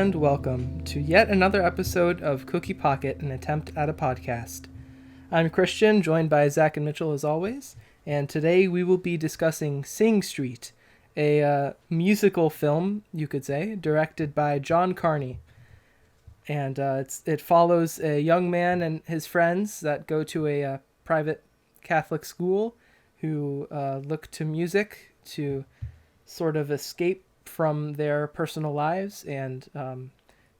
and welcome to yet another episode of Cookie Pocket, an attempt at a podcast. I'm Christian, joined by Zach and Mitchell as always, and today we will be discussing Sing Street, a musical film, you could say, directed by John Carney. And it follows a young man and his friends that go to a private Catholic school who look to music to sort of escape from their personal lives, and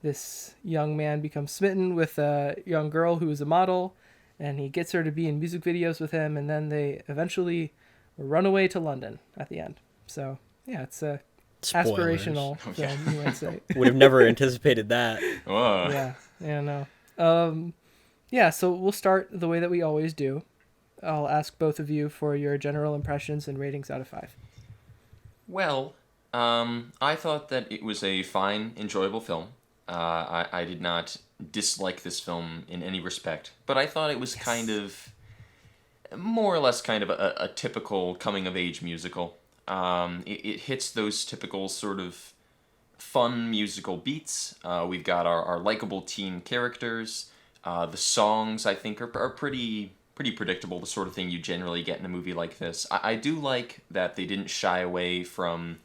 this young man becomes smitten with a young girl who is a model, and he gets her to be in music videos with him, and then they eventually run away to London at the end. So yeah, it's a aspirational film, you might say. Would have never anticipated that. Yeah, no. Yeah, so we'll start the way that we always do. I'll ask both of you for your general impressions and ratings out of 5. Well, I thought that it was a fine, enjoyable film. I did not dislike this film in any respect, but I thought it was kind of, more or less kind of a typical coming-of-age musical. It hits those typical sort of fun musical beats. We've got our likable teen characters. The songs, I think, are pretty predictable, the sort of thing you generally get in a movie like this. I do like that they didn't shy away from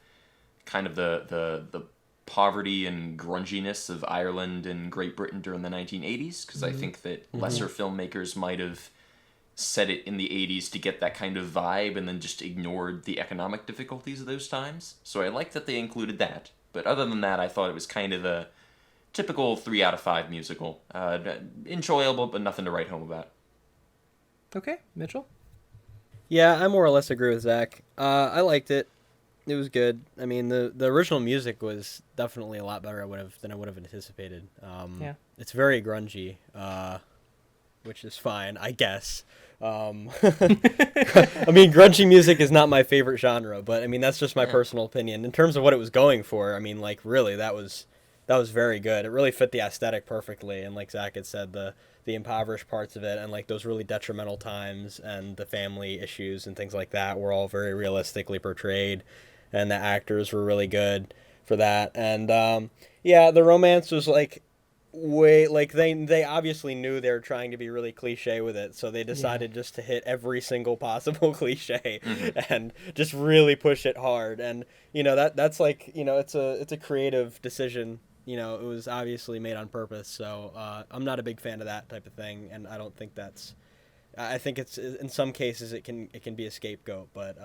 kind of the poverty and grunginess of Ireland and Great Britain during the 1980s, because I think that lesser filmmakers might have set it in the 80s to get that kind of vibe and then just ignored the economic difficulties of those times. So I like that they included that. But other than that, I thought it was kind of a typical 3 out of 5 musical. Enjoyable, but nothing to write home about. Okay, Mitchell? Yeah, I more or less agree with Zach. I liked it. It was good. I mean, the original music was definitely a lot better than I would have anticipated. Yeah. It's very grungy, which is fine, I guess. I mean, grungy music is not my favorite genre, but I mean, that's just my personal opinion. In terms of what it was going for, I mean, like, really, that was very good. It really fit the aesthetic perfectly, and like Zach had said, the impoverished parts of it and like those really detrimental times and the family issues and things like that were all very realistically portrayed, and the actors were really good for that. And yeah, the romance was like way, like they obviously knew they were trying to be really cliche with it, so they decided just to hit every single possible cliche and just really push it hard. And you know, that's like, you know, it's a creative decision. You know, it was obviously made on purpose, so I'm not a big fan of that type of thing, and I don't think that's. I think it's, in some cases it can be a scapegoat, but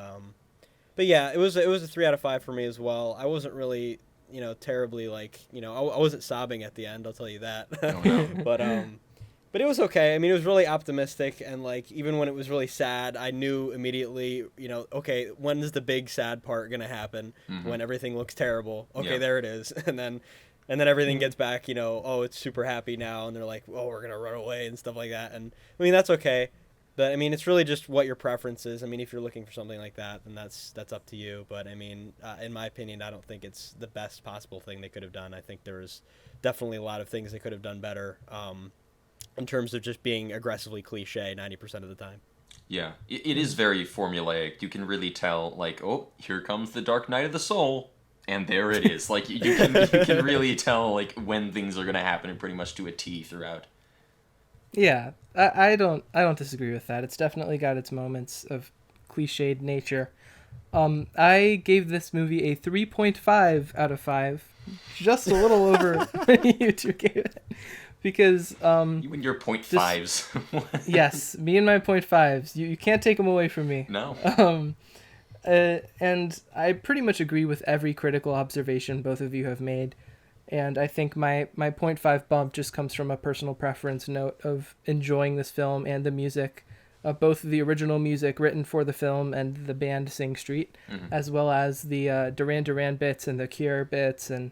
yeah, it was a 3 out of 5 for me as well. I wasn't really, you know, terribly like, you know, I wasn't sobbing at the end, I'll tell you that. Oh, no. But it was okay. I mean, it was really optimistic, and like even when it was really sad, I knew immediately, you know, okay, when is the big sad part gonna happen? When everything looks terrible? Okay, there it is, and then everything gets back, you know, oh, it's super happy now, and they're like, oh, we're going to run away and stuff like that. And, I mean, that's okay. But, I mean, it's really just what your preference is. I mean, if you're looking for something like that, then that's up to you. But, I mean, in my opinion, I don't think it's the best possible thing they could have done. I think there was definitely a lot of things they could have done better in terms of just being aggressively cliche 90% of the time. Yeah, it is very formulaic. You can really tell, like, oh, here comes the Dark Night of the Soul. And there it is. Like, you can really tell, like, when things are going to happen, and pretty much to a T throughout. Yeah, I don't disagree with that. It's definitely got its moments of cliched nature. I gave this movie a 3.5 out of 5, just a little over what you two gave it, because you and your 0.5s. Yes, me and my 0.5s. You can't take them away from me. No. And I pretty much agree with every critical observation both of you have made. And I think my 0.5 bump just comes from a personal preference note of enjoying this film and the music, both the original music written for the film and the band Sing Street, as well as the Duran Duran bits and the Cure bits and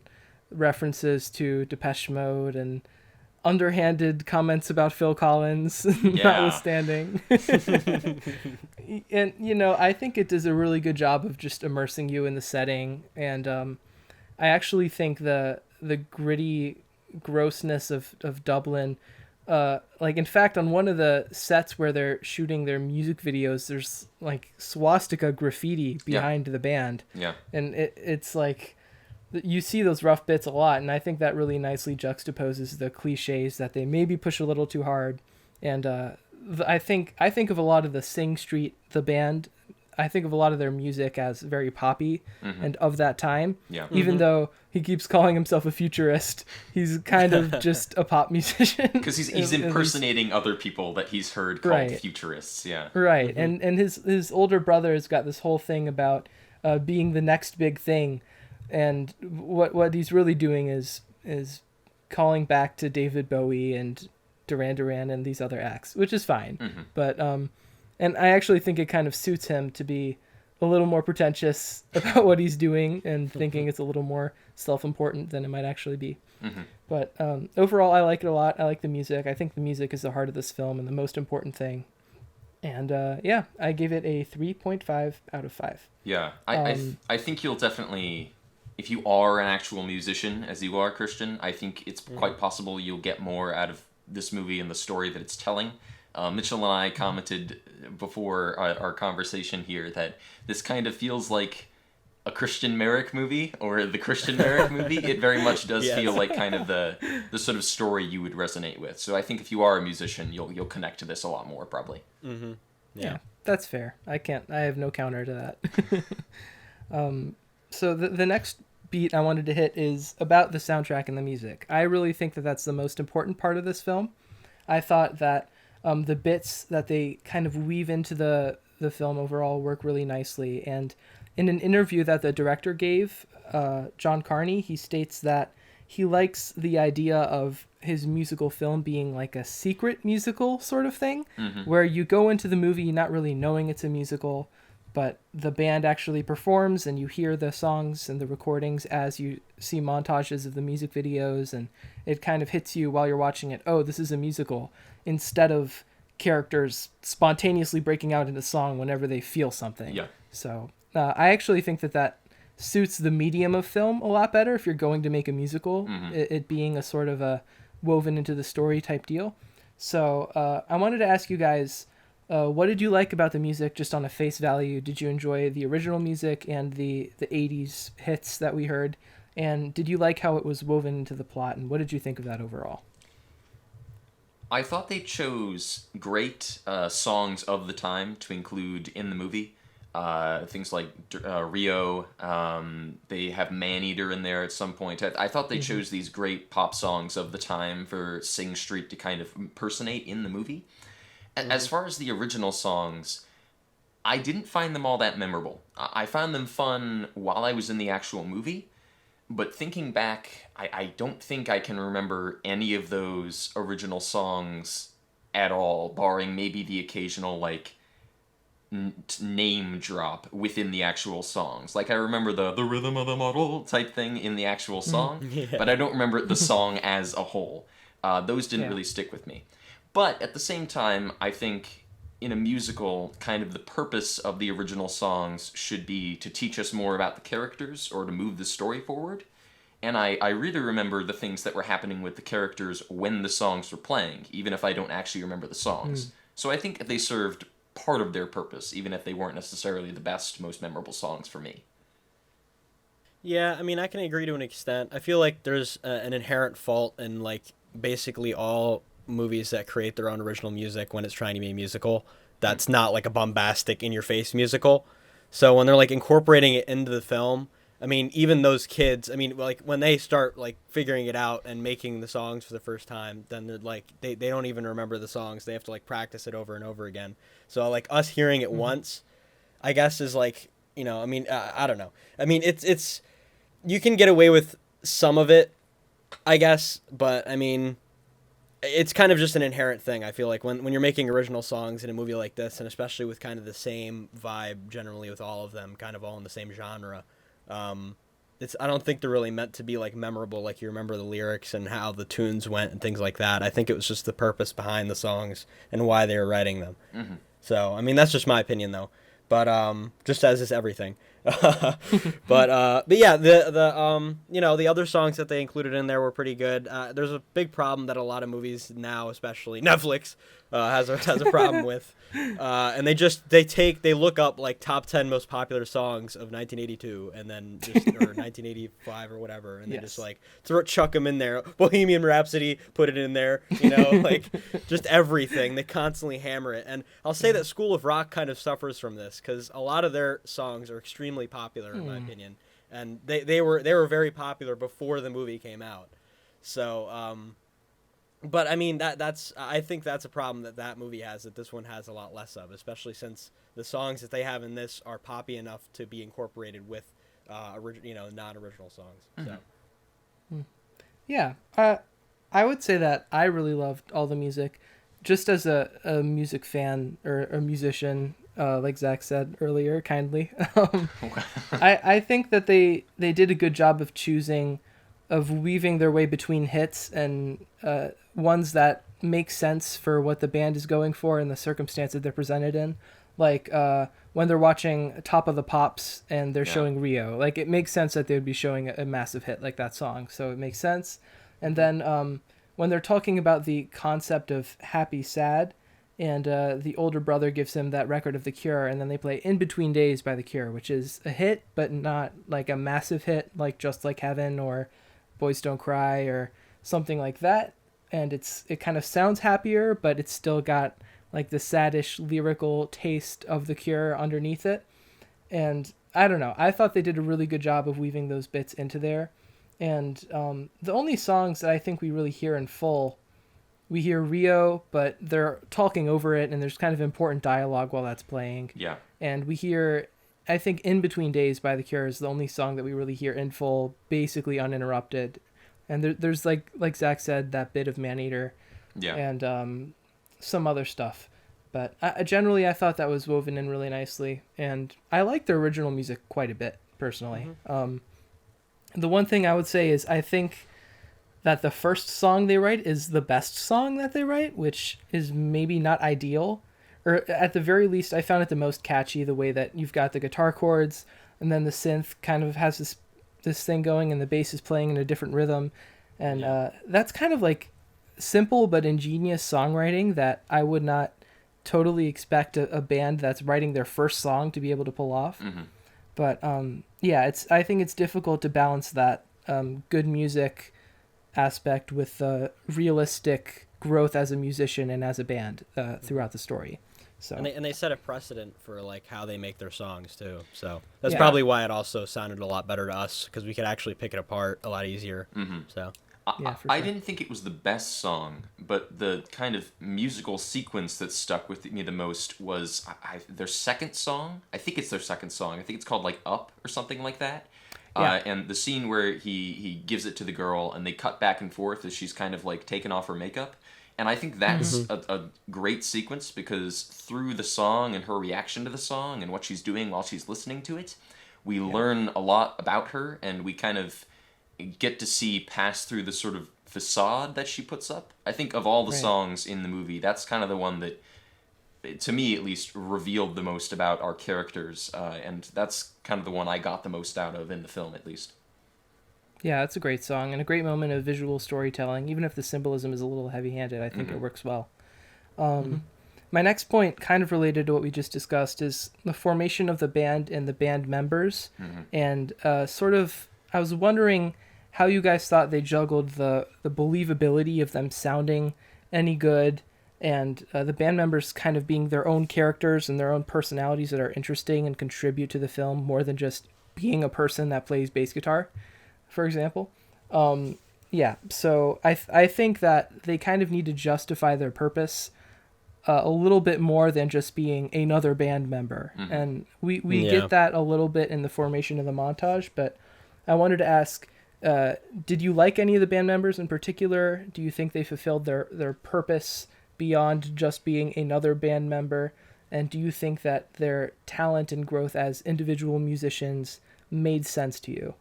references to Depeche Mode and underhanded comments about Phil Collins, notwithstanding. And, you know, I think it does a really good job of just immersing you in the setting. And I actually think the gritty grossness of Dublin, like, in fact, on one of the sets where they're shooting their music videos, there's, like, swastika graffiti behind the band. Yeah. And it's like, you see those rough bits a lot, and I think that really nicely juxtaposes the cliches that they maybe push a little too hard. And I think of a lot of the Sing Street, the band, I think of a lot of their music as very poppy and of that time. Yeah. Even though he keeps calling himself a futurist, he's kind of just a pop musician. Because he's impersonating other people that he's heard called futurists. Yeah. Right. And his older brother has got this whole thing about being the next big thing. And what he's really doing is calling back to David Bowie and Duran Duran and these other acts, which is fine. But and I actually think it kind of suits him to be a little more pretentious about what he's doing and thinking it's a little more self-important than it might actually be. But overall, I like it a lot. I like the music. I think the music is the heart of this film and the most important thing. And yeah, I give it a 3.5 out of 5. Yeah, I think you'll definitely, if you are an actual musician, as you are, Christian, I think it's quite possible you'll get more out of this movie and the story that it's telling. Mitchell and I commented before our conversation here that this kind of feels like a Christian Maric movie, or the Christian Maric movie. It very much does feel like kind of the sort of story you would resonate with. So I think if you are a musician, you'll connect to this a lot more, probably. Yeah, that's fair. I have no counter to that. So the next beat I wanted to hit is about the soundtrack and the music. I really think that that's the most important part of this film. I thought that the bits that they kind of weave into the film overall work really nicely. And in an interview that the director gave, John Carney, he states that he likes the idea of his musical film being like a secret musical sort of thing, where you go into the movie not really knowing it's a musical, but the band actually performs and you hear the songs and the recordings as you see montages of the music videos, and it kind of hits you while you're watching it, oh, this is a musical, instead of characters spontaneously breaking out into song whenever they feel something. Yeah. So I actually think that suits the medium of film a lot better if you're going to make a musical, it being a sort of a woven into the story type deal. So I wanted to ask you guys, what did you like about the music just on a face value? Did you enjoy the original music and the 80s hits that we heard? And did you like how it was woven into the plot? And what did you think of that overall? I thought they chose great songs of the time to include in the movie. Things like Rio, they have Maneater in there at some point. I thought they chose these great pop songs of the time for Sing Street to kind of impersonate in the movie. As far as the original songs, I didn't find them all that memorable. I found them fun while I was in the actual movie, but thinking back, I don't think I can remember any of those original songs at all, barring maybe the occasional, like, name drop within the actual songs. Like, I remember the rhythm of the model type thing in the actual song, but I don't remember the song as a whole. Those didn't really stick with me. But at the same time, I think in a musical, kind of the purpose of the original songs should be to teach us more about the characters or to move the story forward. And I really remember the things that were happening with the characters when the songs were playing, even if I don't actually remember the songs. So I think they served part of their purpose, even if they weren't necessarily the best, most memorable songs for me. Yeah, I mean, I can agree to an extent. I feel like there's an inherent fault in, like, basically all movies that create their own original music when it's trying to be a musical. That's not, like, a bombastic, in-your-face musical. So when they're, like, incorporating it into the film, I mean, even those kids, I mean, like, when they start, like, figuring it out and making the songs for the first time, then they're, like, they don't even remember the songs. They have to, like, practice it over and over again. So, like, us hearing it once, I guess, is, like, you know, I mean, I don't know. I mean, it's, you can get away with some of it, I guess, but, I mean, it's kind of just an inherent thing. I feel like when you're making original songs in a movie like this, and especially with kind of the same vibe generally with all of them, kind of all in the same genre, I don't think they're really meant to be, like, memorable, like you remember the lyrics and how the tunes went and things like that. I think it was just the purpose behind the songs and why they were writing them. So, I mean, that's just my opinion, though. But just as is everything. But yeah, the other songs that they included in there were pretty good. There's a big problem that a lot of movies now, especially Netflix, has a problem with, and they look up like top 10 most popular songs of 1982 and then just or 1985 or whatever, and they just like chuck them in there. Bohemian Rhapsody, put it in there, like just everything. They constantly hammer it, and I'll say that School of Rock kind of suffers from this because a lot of their songs are extremely popular in my opinion, and they were very popular before the movie came out. So, but I mean I think that's a problem that movie has that this one has a lot less of, especially since the songs that they have in this are poppy enough to be incorporated with, non-original songs. So. Yeah, I would say that I really loved all the music, just as a music fan or a musician. Like Zach said earlier, kindly. I think that they did a good job of weaving their way between hits and ones that make sense for what the band is going for and the circumstances they're presented in. Like when they're watching Top of the Pops and they're showing Rio. Like, it makes sense that they would be showing a massive hit like that song, so it makes sense. And then when they're talking about the concept of happy, sad, and the older brother gives him that record of The Cure, and then they play In Between Days by The Cure, which is a hit, but not like a massive hit like Just Like Heaven or Boys Don't Cry or something like that. And it kind of sounds happier, but it's still got like the saddish lyrical taste of The Cure underneath it. And I don't know, I thought they did a really good job of weaving those bits into there. And the only songs that I think we really hear in full, we hear Rio, but they're talking over it, and there's kind of important dialogue while that's playing. Yeah. And we hear, I think, In Between Days by The Cure is the only song that we really hear in full, basically uninterrupted. And there's like Zach said, that bit of Maneater. Yeah. And some other stuff. But generally, I thought that was woven in really nicely. And I like their original music quite a bit, personally. Mm-hmm. The one thing I would say is I think that the first song they write is the best song that they write, which is maybe not ideal. Or at the very least, I found it the most catchy, the way that you've got the guitar chords, and then the synth kind of has this thing going, and the bass is playing in a different rhythm. And that's kind of like simple but ingenious songwriting that I would not totally expect a band that's writing their first song to be able to pull off. Mm-hmm. But I think it's difficult to balance that good music aspect with the realistic growth as a musician and as a band throughout the story. So and they set a precedent for like how they make their songs too. So that's probably why it also sounded a lot better to us, because we could actually pick it apart a lot easier. Mm-hmm. So I didn't think it was the best song, but the kind of musical sequence that stuck with me the most was their second song. I think it's their second song. I think it's called like Up or something like that. Yeah. And the scene where he gives it to the girl and they cut back and forth as she's kind of like taking off her makeup. And I think that's a great sequence, because through the song and her reaction to the song and what she's doing while she's listening to it, we learn a lot about her, and we kind of get to see pass through the sort of facade that she puts up. I think of all the songs in the movie, that's kind of the one that, to me at least, revealed the most about our characters, and that's kind of the one I got the most out of in the film, at least. Yeah, it's a great song and a great moment of visual storytelling. Even if the symbolism is a little heavy-handed, I think it works well. My next point, kind of related to what we just discussed, is the formation of the band and the band members. And I was wondering how you guys thought they juggled the believability of them sounding any good, and the band members kind of being their own characters and their own personalities that are interesting and contribute to the film more than just being a person that plays bass guitar, for example. So I think that they kind of need to justify their purpose a little bit more than just being another band member. And we get that a little bit in the formation of the montage, but I wanted to ask, did you like any of the band members in particular? Do you think they fulfilled their purpose beyond just being another band member? And do you think that their talent and growth as individual musicians made sense to you?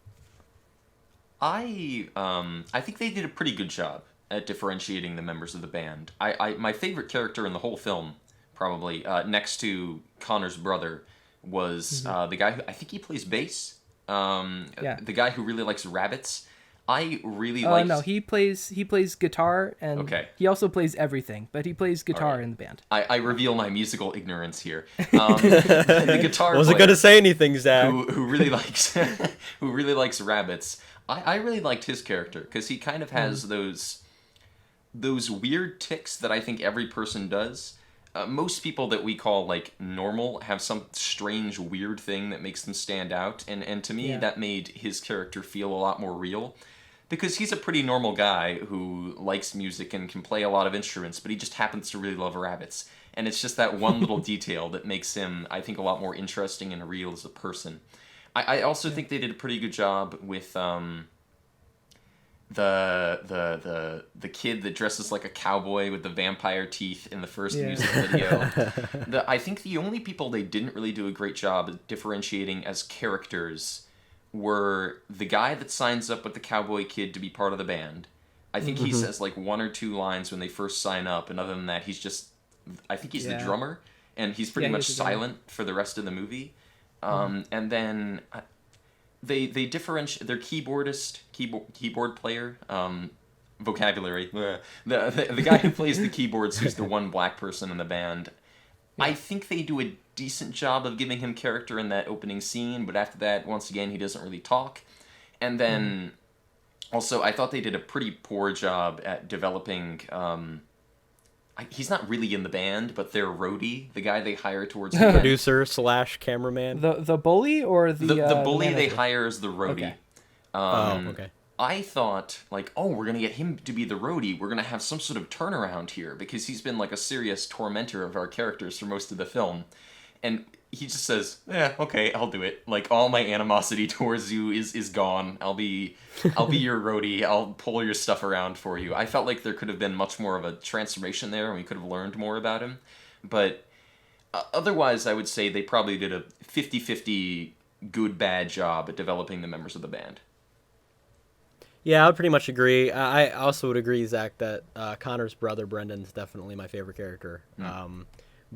I think they did a pretty good job at differentiating the members of the band. My favorite character in the whole film, probably, next to Connor's brother, was the guy who I think he plays bass. Yeah. The guy who really likes rabbits. I really liked... no, he plays guitar, and Okay. he also plays everything, but he plays guitar Alright. in the band. I reveal my musical ignorance here. The guitar Wasn't player gonna say anything, Zach. who really likes who really likes rabbits. I really liked his character because he kind of has those weird tics that I think every person does. Most people that we call like normal have some strange weird thing that makes them stand out, and to me that made his character feel a lot more real. Because he's a pretty normal guy who likes music and can play a lot of instruments, but he just happens to really love rabbits. And it's just that one little detail that makes him, I think, a lot more interesting and real as a person. I also think they did a pretty good job with the kid that dresses like a cowboy with the vampire teeth in the first music video. I think the only people they didn't really do a great job at differentiating as characters were the guy that signs up with the cowboy kid to be part of the band. I think he says like one or two lines when they first sign up, and other than that, he's just... I think he's the drummer, and he's pretty much silent for the rest of the movie. And then they differentiate their keyboard player, vocabulary. The guy who plays the keyboards, who's the one black person in the band. I think they do a decent job of giving him character in that opening scene, but after that, once again, he doesn't really talk. And then, also, I thought they did a pretty poor job at developing... he's not really in the band, but their roadie, the guy they hire towards the end. Producer / cameraman. The bully or the bully the they hire is the roadie. Okay. Okay. I thought, like, oh, we're going to get him to be the roadie. We're going to have some sort of turnaround here, because he's been, like, a serious tormentor of our characters for most of the film. And he just says, yeah, okay, I'll do it. Like, all my animosity towards you is gone. I'll be your roadie. I'll pull your stuff around for you. I felt like there could have been much more of a transformation there, and we could have learned more about him. But otherwise, I would say they probably did a 50-50 good-bad job at developing the members of the band. Yeah, I would pretty much agree. I also would agree, Zach, that Connor's brother, Brendan's definitely my favorite character.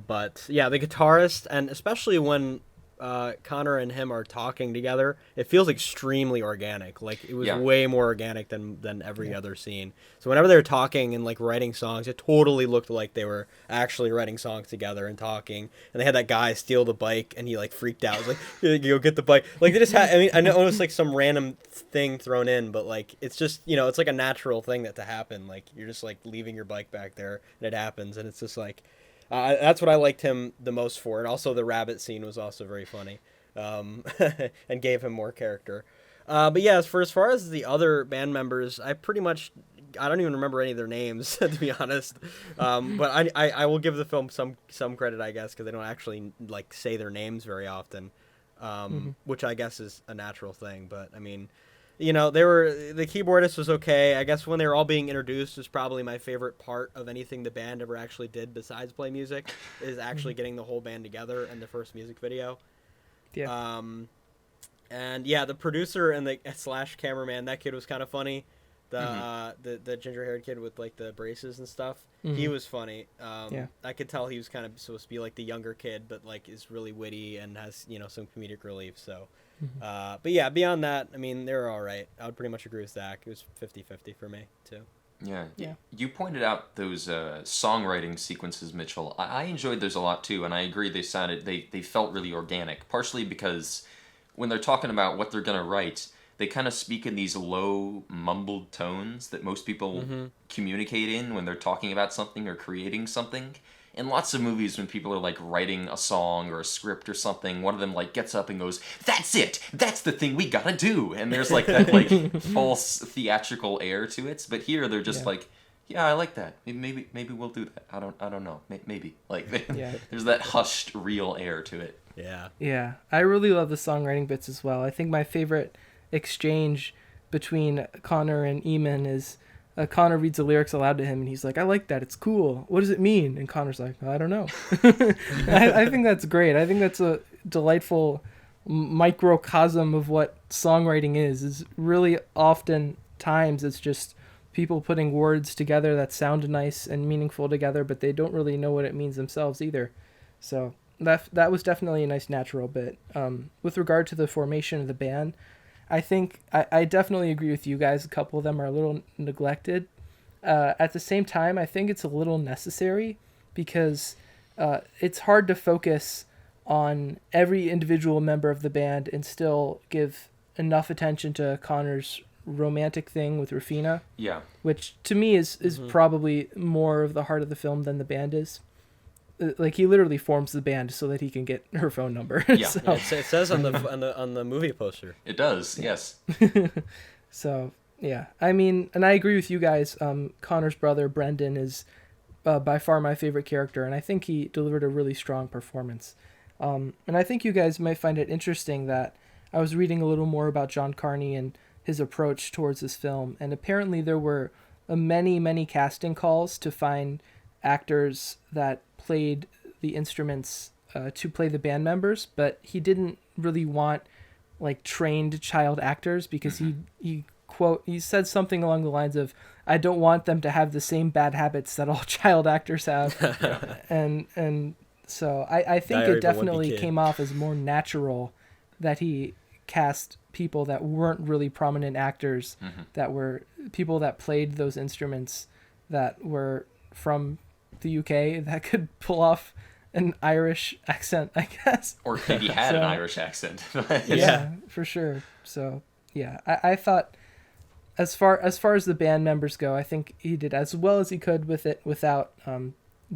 But, yeah, the guitarist, and especially when Connor and him are talking together, it feels extremely organic. Like, it was way more organic than every other scene. So whenever they were talking and, like, writing songs, it totally looked like they were actually writing songs together and talking. And they had that guy steal the bike, and he, like, freaked out. He was like, go get the bike. Like, they just had, I mean, I know it was, like, some random thing thrown in, but, like, it's just, you know, it's, like, a natural thing to happen. Like, you're just, like, leaving your bike back there, and it happens, and it's just, like... that's what I liked him the most for. And also the rabbit scene was also very funny, and gave him more character. But yeah, as far as the other band members, I don't even remember any of their names, to be honest. But I will give the film some credit, I guess, because they don't actually like say their names very often, which I guess is a natural thing. But I mean, you know, the keyboardist was okay. I guess when they were all being introduced was probably my favorite part of anything the band ever actually did besides play music, is actually getting the whole band together in the first music video. Yeah. And yeah, the producer and the / cameraman, that kid was kind of funny. The ginger-haired kid with like the braces and stuff. He was funny. I could tell he was kind of supposed to be like the younger kid, but like is really witty and has, you know, some comedic relief. So. But yeah, beyond that, I mean, they were all right. I would pretty much agree with Zach. It was 50-50 for me, too. Yeah. You pointed out those songwriting sequences, Mitchell. I enjoyed those a lot, too, and I agree they felt really organic, partially because when they're talking about what they're going to write, they kind of speak in these low, mumbled tones that most people communicate in when they're talking about something or creating something. In lots of movies, when people are, like, writing a song or a script or something, one of them, like, gets up and goes, "That's it! That's the thing we gotta do!" And there's, like, that, like, false theatrical air to it. But here, they're just like, yeah, I like that. Maybe we'll do that. I don't know. Maybe. Like, there's that hushed, real air to it. Yeah. I really love the songwriting bits as well. I think my favorite exchange between Connor and Eamon is... Connor reads the lyrics aloud to him, and he's like, "I like that. It's cool. What does it mean?" And Connor's like, "I don't know." I think that's great. I think that's a delightful microcosm of what songwriting is really often times it's just people putting words together that sound nice and meaningful together, but they don't really know what it means themselves either. So that was definitely a nice natural bit. With regard to the formation of the band, I think I definitely agree with you guys. A couple of them are a little neglected. At the same time, I think it's a little necessary because it's hard to focus on every individual member of the band and still give enough attention to Connor's romantic thing with Rufina. Yeah. Which to me is probably more of the heart of the film than the band is. Like he literally forms the band so that he can get her phone number. Yeah, So, It says on the movie poster. It does, yes. so yeah, I mean, and I agree with you guys. Connor's brother Brendan is by far my favorite character, and I think he delivered a really strong performance. And I think you guys might find it interesting that I was reading a little more about John Carney and his approach towards this film, and apparently there were many casting calls to find actors that played the instruments to play the band members, but he didn't really want like trained child actors because he said something along the lines of, I don't want them to have the same bad habits that all child actors have. and so I think Diary it of a Wimpy definitely Kid. came off as more natural that he cast people that weren't really prominent actors, that were people that played those instruments that were from the UK that could pull off an Irish accent, I guess. Or maybe had an So- Irish accent. Yeah, for sure. So yeah, I thought as far as the band members go, I think he did as well as he could with it without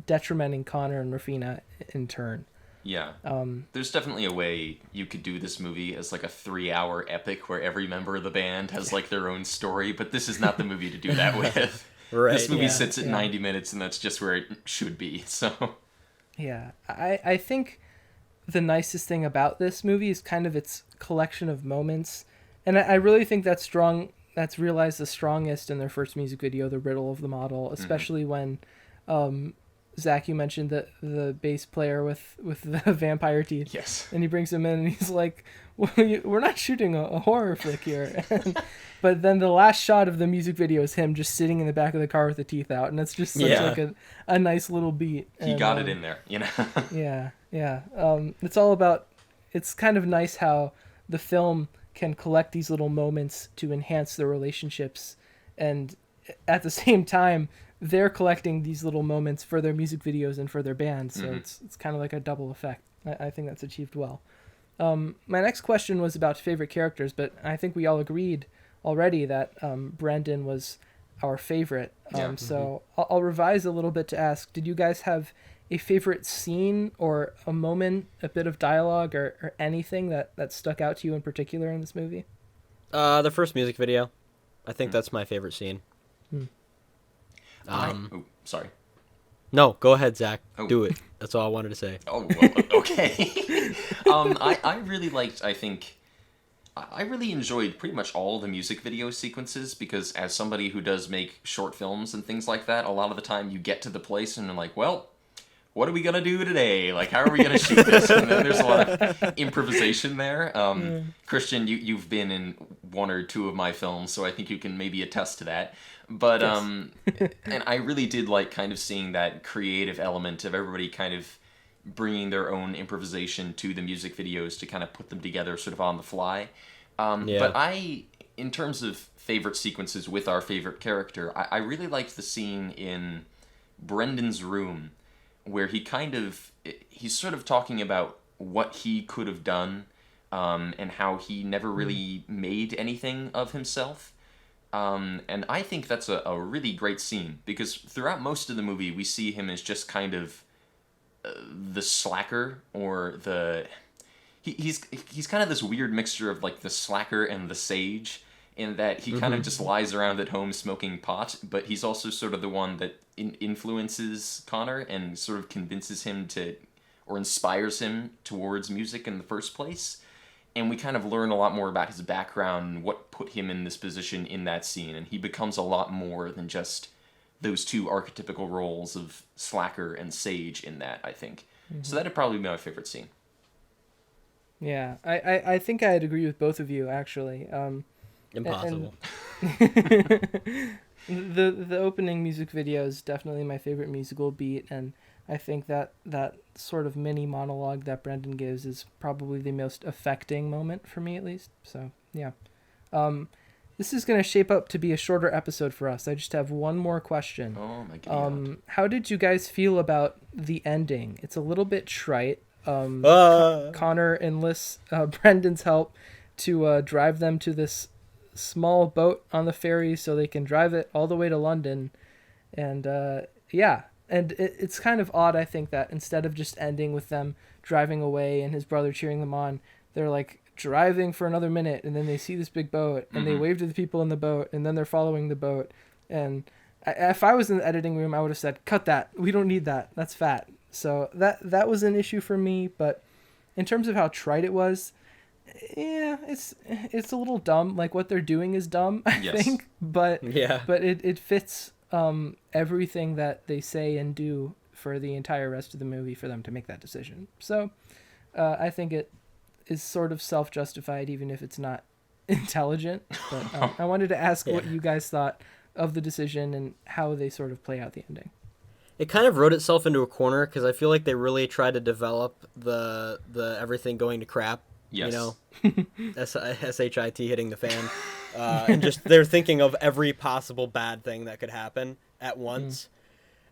detrimenting Connor and Rufina in turn. Yeah. There's definitely a way you could do this movie as like a 3-hour epic where every member of the band has like their own story, but this is not the movie to do that with. Right. This movie Yeah, sits at yeah. 90 minutes, and that's just where it should be. So, Yeah, I think the nicest thing about this movie is kind of its collection of moments, and I really think that's strong. That's realized the strongest in their first music video, "The Riddle of the Model," especially when Zach, you mentioned the bass player with the vampire teeth. yes. And he brings him in, and he's like, well, "We're not shooting a horror flick here." But then the last shot of the music video is him just sitting in the back of the car with the teeth out, and it's just such Yeah. like a nice little beat. He And, got it in there, you know? Yeah. It's all about. It's kind of nice how the film can collect these little moments to enhance the relationships, and at the same time, they're collecting these little moments for their music videos and for their band. So it's kind of like a double effect. I think that's achieved well. My next question was about favorite characters, but I think we all agreed already that Brendan was our favorite. Yeah. So I'll revise a little bit to ask, did you guys have a favorite scene or a moment, a bit of dialogue or anything that stuck out to you in particular in this movie? The first music video. I think that's my favorite scene. Oh, sorry. No, go ahead, Zach. Oh. Do it. That's all I wanted to say. Oh, well, okay. I really liked, I really enjoyed pretty much all the music video sequences because as somebody who does make short films and things like that, a lot of the time you get to the place and you're like, well, what are we going to do today? Like, how are we going to shoot this? And then there's a lot of improvisation there. Christian, you've been in one or two of my films, so I think you can maybe attest to that. But, Yes. and I really did like kind of seeing that creative element of everybody kind of bringing their own improvisation to the music videos to kind of put them together sort of on the fly. Yeah. But in terms of favorite sequences with our favorite character, I really liked the scene in Brendan's room where he's sort of talking about what he could have done and how he never really made anything of himself. And I think that's a really great scene because throughout most of the movie we see him as just kind of the slacker or he's kind of this weird mixture of like the slacker and the sage in that he kind of just lies around at home smoking pot, but he's also sort of the one that influences Connor and sort of convinces him or inspires him towards music in the first place. And we kind of learn a lot more about his background and what put him in this position in that scene. And he becomes a lot more than just those two archetypical roles of slacker and sage in that, I think. So that'd probably be my favorite scene. Yeah, I think I'd agree with both of you, actually. Impossible. The opening music video is definitely my favorite musical beat, and I think that sort of mini monologue that Brendan gives is probably the most affecting moment for me, at least. So yeah. This is going to shape up to be a shorter episode for us. I just have one more question. Oh my god. How did you guys feel about the ending? It's a little bit trite. Connor enlists Brendan's help to drive them to this small boat on the ferry so they can drive it all the way to London. And it's kind of odd, I think, that instead of just ending with them driving away and his brother cheering them on, they're like driving for another minute, and then they see this big boat, and they wave to the people in the boat, and then they're following the boat. And if I was in the editing room, I would have said, cut that. We don't need that. That's fat. So that was an issue for me. But in terms of how trite it was, yeah, it's a little dumb. Like, what they're doing is dumb, I think. But it fits everything that they say and do for the entire rest of the movie for them to make that decision. So I think it is sort of self-justified, even if it's not intelligent. But I wanted to ask what you guys thought of the decision and how they sort of play out the ending. It kind of wrote itself into a corner because I feel like they really tried to develop the everything going to crap. Yes. You know, SHIT hitting the fan, and just they're thinking of every possible bad thing that could happen at once.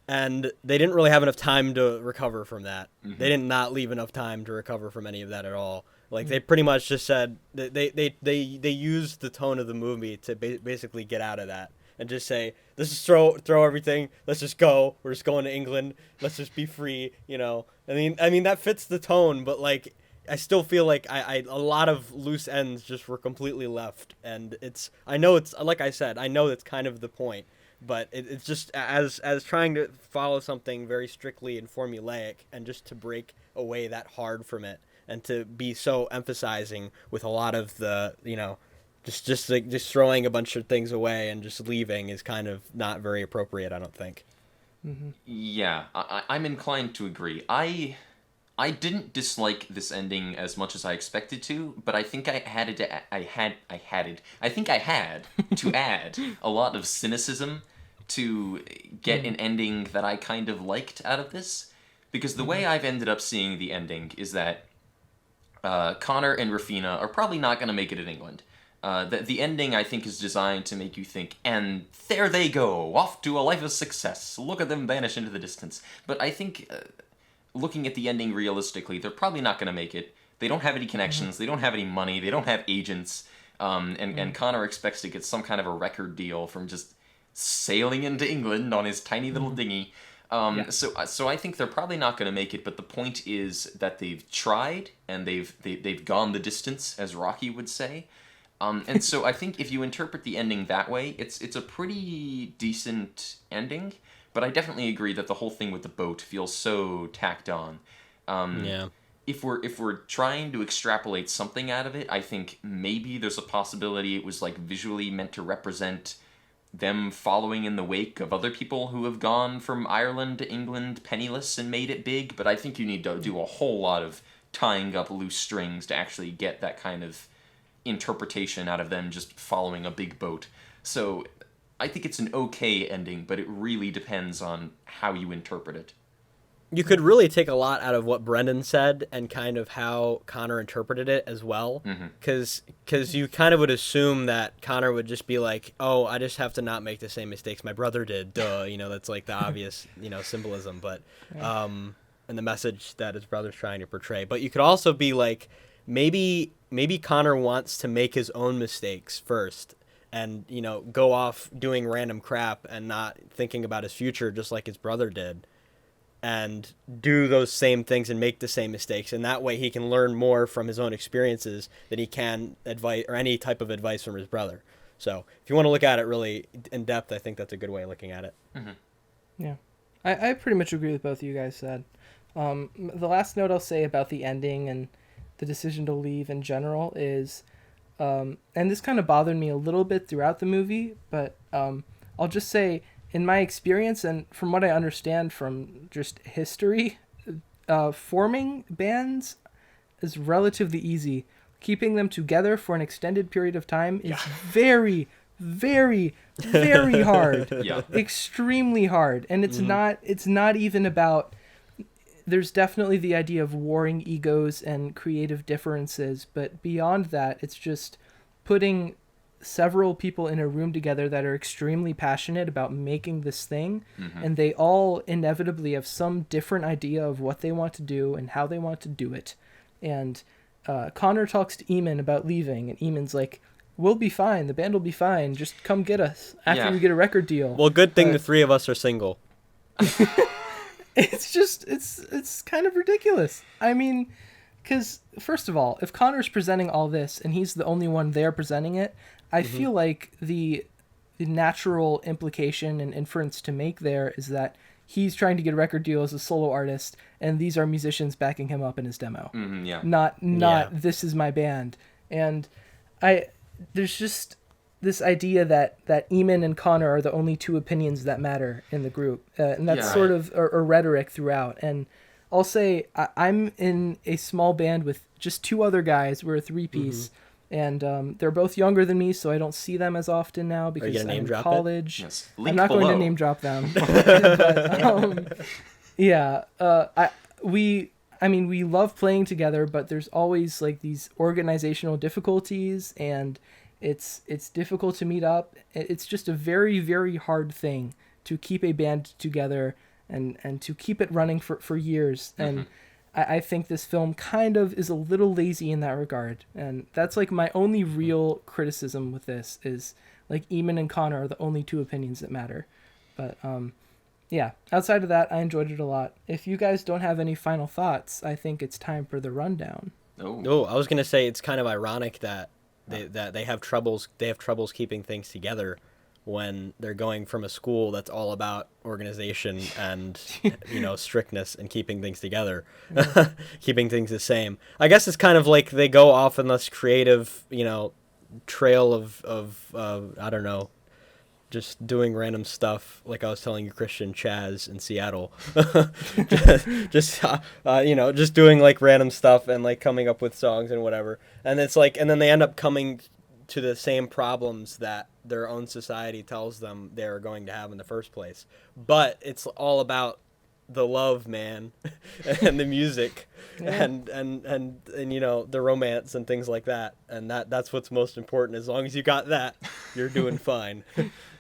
And they didn't really have enough time to recover from that. They did not leave enough time to recover from any of that at all. Like, they pretty much just said they used the tone of the movie to basically get out of that and just say, let's just throw everything. Let's just go. We're just going to England. Let's just be free. You know. I mean that fits the tone, but like, I still feel like a lot of loose ends just were completely left. And I know it's like I said, I know that's kind of the point. But it's just as trying to follow something very strictly and formulaic, and just to break away that hard from it, and to be so emphasizing with a lot of the, you know, just throwing a bunch of things away and just leaving is kind of not very appropriate, I don't think. Yeah, I'm inclined to agree. I didn't dislike this ending as much as I expected to, but I think I had to add a lot of cynicism to get an ending that I kind of liked out of this, because the way I've ended up seeing the ending is that Connor and Rafina are probably not going to make it in England. The ending, I think, is designed to make you think, and there they go, off to a life of success. Look at them vanish into the distance. But I think, looking at the ending realistically, they're probably not going to make it. They don't have any connections. They don't have any money. They don't have agents. And Connor expects to get some kind of a record deal from just sailing into England on his tiny little dinghy. So I think they're probably not going to make it, but the point is that they've tried, and they've gone the distance, as Rocky would say. And so I think if you interpret the ending that way, it's a pretty decent ending, but I definitely agree that the whole thing with the boat feels so tacked on. If we're trying to extrapolate something out of it, I think maybe there's a possibility it was like visually meant to represent them following in the wake of other people who have gone from Ireland to England penniless and made it big, but I think you need to do a whole lot of tying up loose strings to actually get that kind of interpretation out of them just following a big boat. So I think it's an okay ending, but it really depends on how you interpret it. You could really take a lot out of what Brendan said and kind of how Connor interpreted it as well. Because you kind of would assume that Connor would just be like, oh, I just have to not make the same mistakes my brother did. Duh. You know, that's like the obvious, you know, symbolism. But and the message that his brother's trying to portray. But you could also be like, maybe Connor wants to make his own mistakes first and, you know, go off doing random crap and not thinking about his future just like his brother did, and do those same things and make the same mistakes. And that way he can learn more from his own experiences than he can advice or any type of advice from his brother. So if you want to look at it really in depth, I think that's a good way of looking at it. Yeah, I pretty much agree with both of you guys said. The last note I'll say about the ending and the decision to leave in general is, and this kind of bothered me a little bit throughout the movie, but I'll just say, in my experience and from what I understand from just history, forming bands is relatively easy. Keeping them together for an extended period of time is very, very, very hard. Extremely hard. And it's not even about there's definitely the idea of warring egos and creative differences, but beyond that, it's just putting several people in a room together that are extremely passionate about making this thing, and they all inevitably have some different idea of what they want to do and how they want to do it. And Connor talks to Eamon about leaving, and Eamon's like, we'll be fine, the band will be fine, just come get us after we get a record deal. Well, good thing the three of us are single. It's just, it's kind of ridiculous. I mean, because first of all, if Connor's presenting all this and he's the only one there presenting it, I feel like the natural implication and inference to make there is that he's trying to get a record deal as a solo artist, and these are musicians backing him up in his demo. Not this is my band. And there's just this idea that Eamon and Connor are the only two opinions that matter in the group, and that's sort of a rhetoric throughout. And I'll say I'm in a small band with just two other guys. We're a three-piece. And they're both younger than me, so I don't see them as often now because I'm in college. Yes. I'm not going to name drop them. But, we love playing together, but there's always like these organizational difficulties, and it's difficult to meet up. It's just a very, very hard thing to keep a band together and to keep it running for years. And I think this film kind of is a little lazy in that regard. And that's like my only real criticism with this is like Eamon and Connor are the only two opinions that matter. But outside of that, I enjoyed it a lot. If you guys don't have any final thoughts, I think it's time for the rundown. Oh, I was going to say it's kind of ironic that they have troubles keeping things together when they're going from a school that's all about organization and strictness and keeping things together, keeping things the same. I guess it's kind of like they go off on this creative trail of I don't know, just doing random stuff, like I was telling you, Christian, Chaz in Seattle. just doing like random stuff and like coming up with songs and whatever. And it's like, and then they end up coming to the same problems that their own society tells them they're going to have in the first place. But it's all about the love, man, and the music, and the romance and things like that. And that's what's most important. As long as you got that, you're doing fine.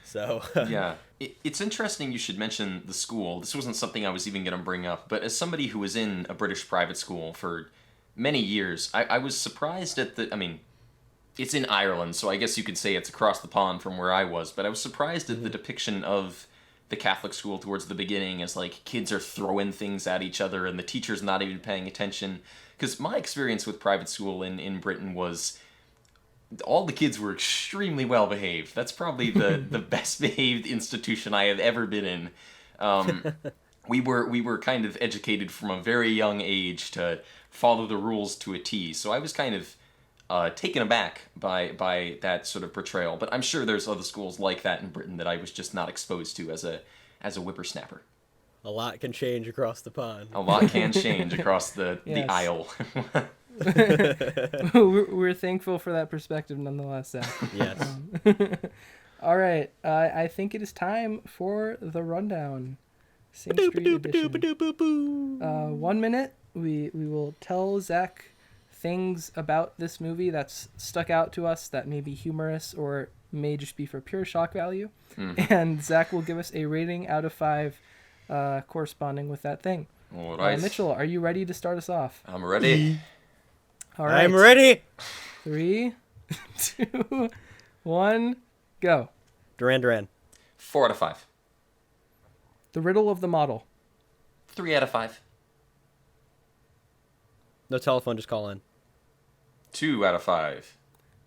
So yeah, it's interesting you should mention the school. This wasn't something I was even going to bring up, but as somebody who was in a British private school for many years, I was surprised at it's in Ireland, so I guess you could say it's across the pond from where I was, but I was surprised at the depiction of the Catholic school towards the beginning as, like, kids are throwing things at each other and the teacher's not even paying attention. Because my experience with private school in Britain was all the kids were extremely well behaved. That's probably the best behaved institution I have ever been in. We were kind of educated from a very young age to follow the rules to a T, so I was kind of taken aback by that sort of portrayal, but I'm sure there's other schools like that in Britain that I was just not exposed to as a whippersnapper. A lot can change across the pond. A lot can change across the aisle. We're thankful for that perspective nonetheless, Zach. Yes. All right, I think it is time for the rundown. Sing Street edition. 1 minute, we will tell Zach things about this movie that's stuck out to us that may be humorous or may just be for pure shock value. And Zach will give us a rating out of 5 corresponding with that thing. All right. Mitchell, are you ready to start us off? I'm ready. All right. I'm ready. 3, 2, 1, go. Duran Duran. 4 out of 5. The Riddle of the Model. 3 out of 5. No telephone, just call in. 2 out of 5.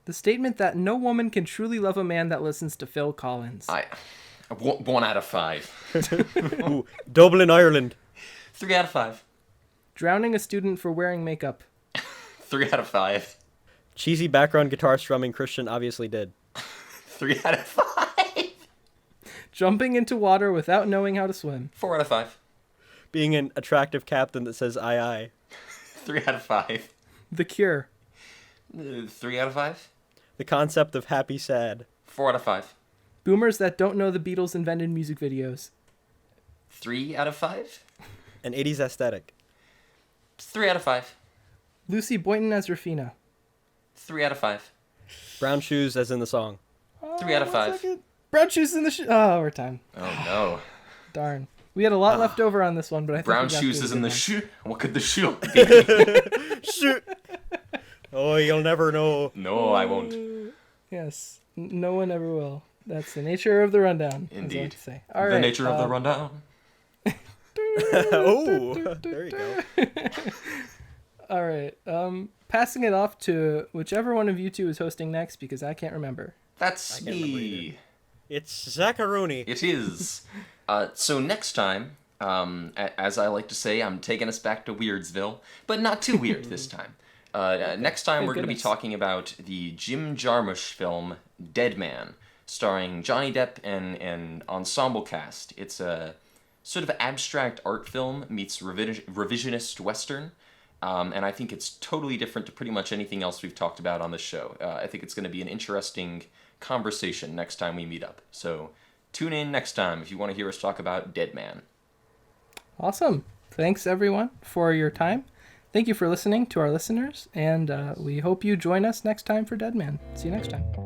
The statement that no woman can truly love a man that listens to Phil Collins. 1 out of 5. Ooh, Dublin, Ireland. 3 out of 5. Drowning a student for wearing makeup. 3 out of 5. Cheesy background guitar strumming Christian obviously did. 3 out of 5. Jumping into water without knowing how to swim. 4 out of 5. Being an attractive captain that says aye aye. 3 out of 5. The Cure. 3 out of 5. The concept of happy sad. 4 out of 5. Boomers that don't know the Beatles invented music videos. 3 out of 5. An 80s aesthetic. 3 out of 5. Lucy Boynton as Rafina. 3 out of 5. Brown shoes, as in the song. 3 out of 5. Brown shoes in the Oh, overtime. Oh no. Darn. We had a lot left over on this one, but I think Brown we got shoes through is the in the good shoe. What could the shoe be? Shoot. Oh, you'll never know. No, I won't. ones. Yes. No one ever will. That's the nature of the rundown. as I like Indeed. to say. All The right, nature of the rundown. Oh, there you go. All right. Passing it off to whichever one of you two is hosting next, because I can't remember. That's can't remember me. It's Zacharoni. It is. So next time, as I like to say, I'm taking us back to Weirdsville, but not too weird this time. Next time, Thank we're going to be goodness. talking about the Jim Jarmusch film Dead Man, starring Johnny Depp and an ensemble cast. It's a sort of abstract art film meets revisionist Western. And I think it's totally different to pretty much anything else we've talked about on this show. I think it's going to be an interesting conversation next time we meet up. So tune in next time if you want to hear us talk about Dead Man. Awesome. Thanks, everyone, for your time. Thank you for listening to our listeners, and we hope you join us next time for Dead Man. See you next time.